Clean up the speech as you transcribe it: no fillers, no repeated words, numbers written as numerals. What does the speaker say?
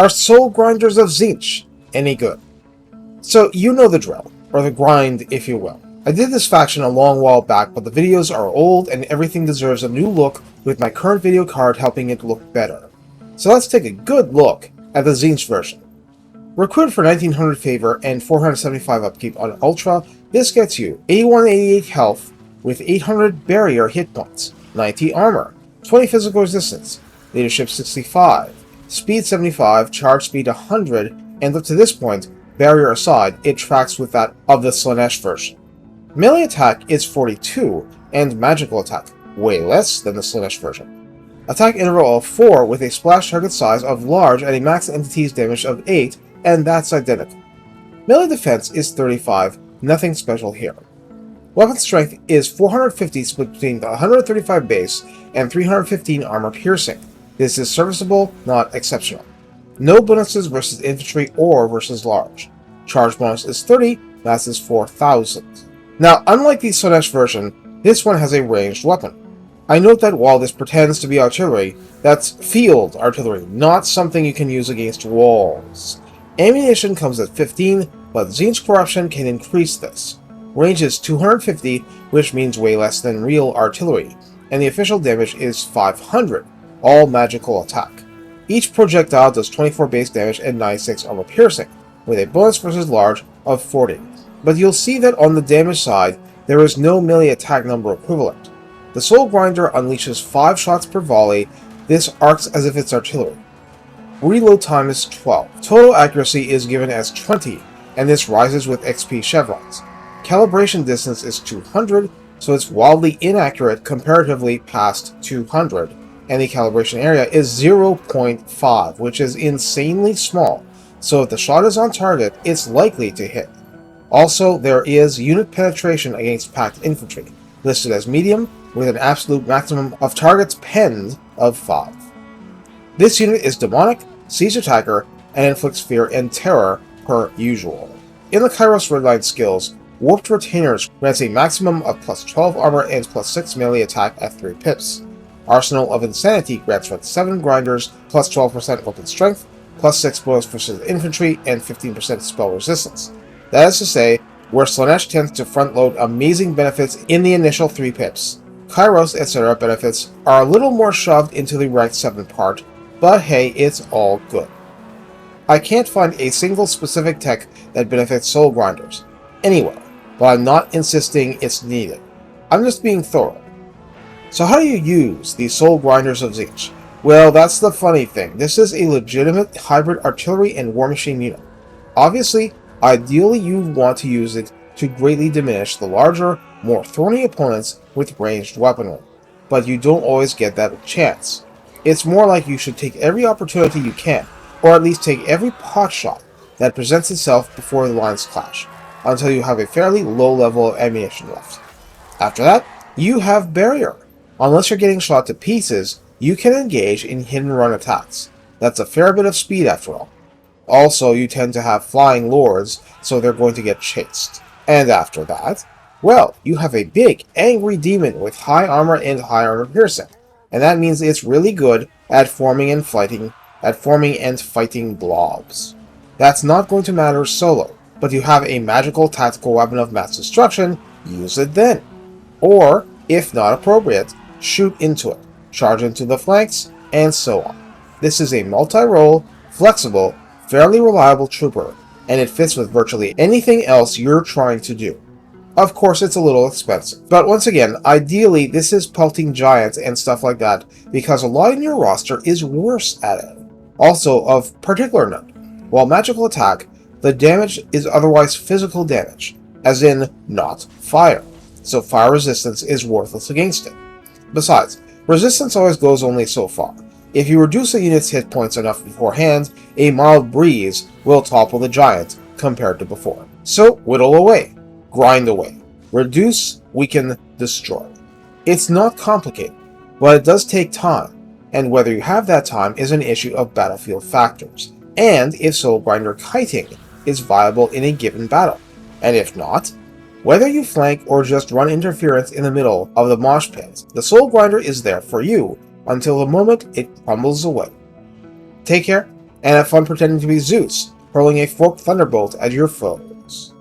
Are Soul Grinders of Tzeentch any good? So you know the drill, or the grind if you will. I did this faction a long while back, but the videos are old and everything deserves a new look with my current video card helping it look better. So let's take a good look at the Tzeentch version. Recruit for 1900 favor and 475 upkeep on Ultra, this gets you 8188 health with 800 barrier hit points, 90 armor, 20 physical resistance, leadership 65, speed 75, charge speed 100, and up to this point, barrier aside, it tracks with that of the Tzeentch version. Melee attack is 42, and magical attack, way less than the Tzeentch version. Attack interval of 4 with a splash target size of large and a max entity's damage of 8, and that's identical. Melee defense is 35, nothing special here. Weapon strength is 450 split between 135 base and 315 armor piercing. This is serviceable, not exceptional. No bonuses versus infantry or versus large. Charge bonus is 30, mass is 4000. Now, unlike the Tzeentch version, this one has a ranged weapon. I note that while this pretends to be artillery, that's field artillery, not something you can use against walls. Ammunition comes at 15, but Tzeentch Corruption can increase this. Range is 250, which means way less than real artillery, and the official damage is 500, all magical attack. Each projectile does 24 base damage and 96 armor piercing, with a bonus versus large of 40. But you'll see that on the damage side, there is no melee attack number equivalent. The Soul Grinder unleashes 5 shots per volley. This arcs as if it's artillery. Reload time is 12. Total accuracy is given as 20, and this rises with XP chevrons. Calibration distance is 200, so it's wildly inaccurate comparatively past 200, and the calibration area is 0.5, which is insanely small, so if the shot is on target, it's likely to hit. Also, there is unit penetration against packed infantry, listed as medium, with an absolute maximum of targets penned of 5. This unit is demonic, siege attacker, and inflicts fear and terror per usual. In the Kairos Redline skills, Warped Retainers grants a maximum of plus 12 armor and plus 6 melee attack at 3 pips. Arsenal of Insanity grants 7 grinders, plus 12% weapon strength, plus 6 bonus versus infantry, and 15% spell resistance. That is to say, where Tzeentch tends to front-load amazing benefits in the initial 3 pips, Kairos etc. benefits are a little more shoved into the Rank 7 part, but hey, it's all good. I can't find a single specific tech that benefits Soul Grinders anywhere, but I'm not insisting it's needed. I'm just being thorough. So how do you use the Soul Grinders of Tzeentch? Well, that's the funny thing. This is a legitimate hybrid artillery and war machine unit. Obviously, ideally you want to use it to greatly diminish the larger, more thorny opponents with ranged weaponry, but you don't always get that chance. It's more like you should take every opportunity you can, or at least take every pot shot that presents itself before the lines clash, until you have a fairly low level of ammunition left. After that, you have barrier. Unless you're getting shot to pieces, you can engage in hidden run attacks. That's a fair bit of speed after all. Also, you tend to have flying lords, so they're going to get chased. And after that, well, you have a big, angry demon with high armor and high armor piercing, and that means it's really good at forming and fighting blobs. That's not going to matter solo, but you have a magical tactical weapon of mass destruction, use it then. Or, if not appropriate, shoot into it, charge into the flanks, and so on. This is a multi-role, flexible, fairly reliable trooper, and it fits with virtually anything else you're trying to do. Of course, it's a little expensive, but once again, ideally this is pelting giants and stuff like that, because a lot in your roster is worse at it. Also, of particular note, while magical attack, the damage is otherwise physical damage, as in not fire, so fire resistance is worthless against it. Besides, resistance always goes only so far. If you reduce a unit's hit points enough beforehand, a mild breeze will topple the giant compared to before. So whittle away, grind away, reduce, weaken, destroy. It's not complicated, but it does take time, and whether you have that time is an issue of battlefield factors, and if Soul Grinder kiting is viable in a given battle, and if not, whether you flank or just run interference in the middle of the mosh pit, the Soul Grinder is there for you until the moment it crumbles away. Take care, and have fun pretending to be Zeus, hurling a forked thunderbolt at your foes.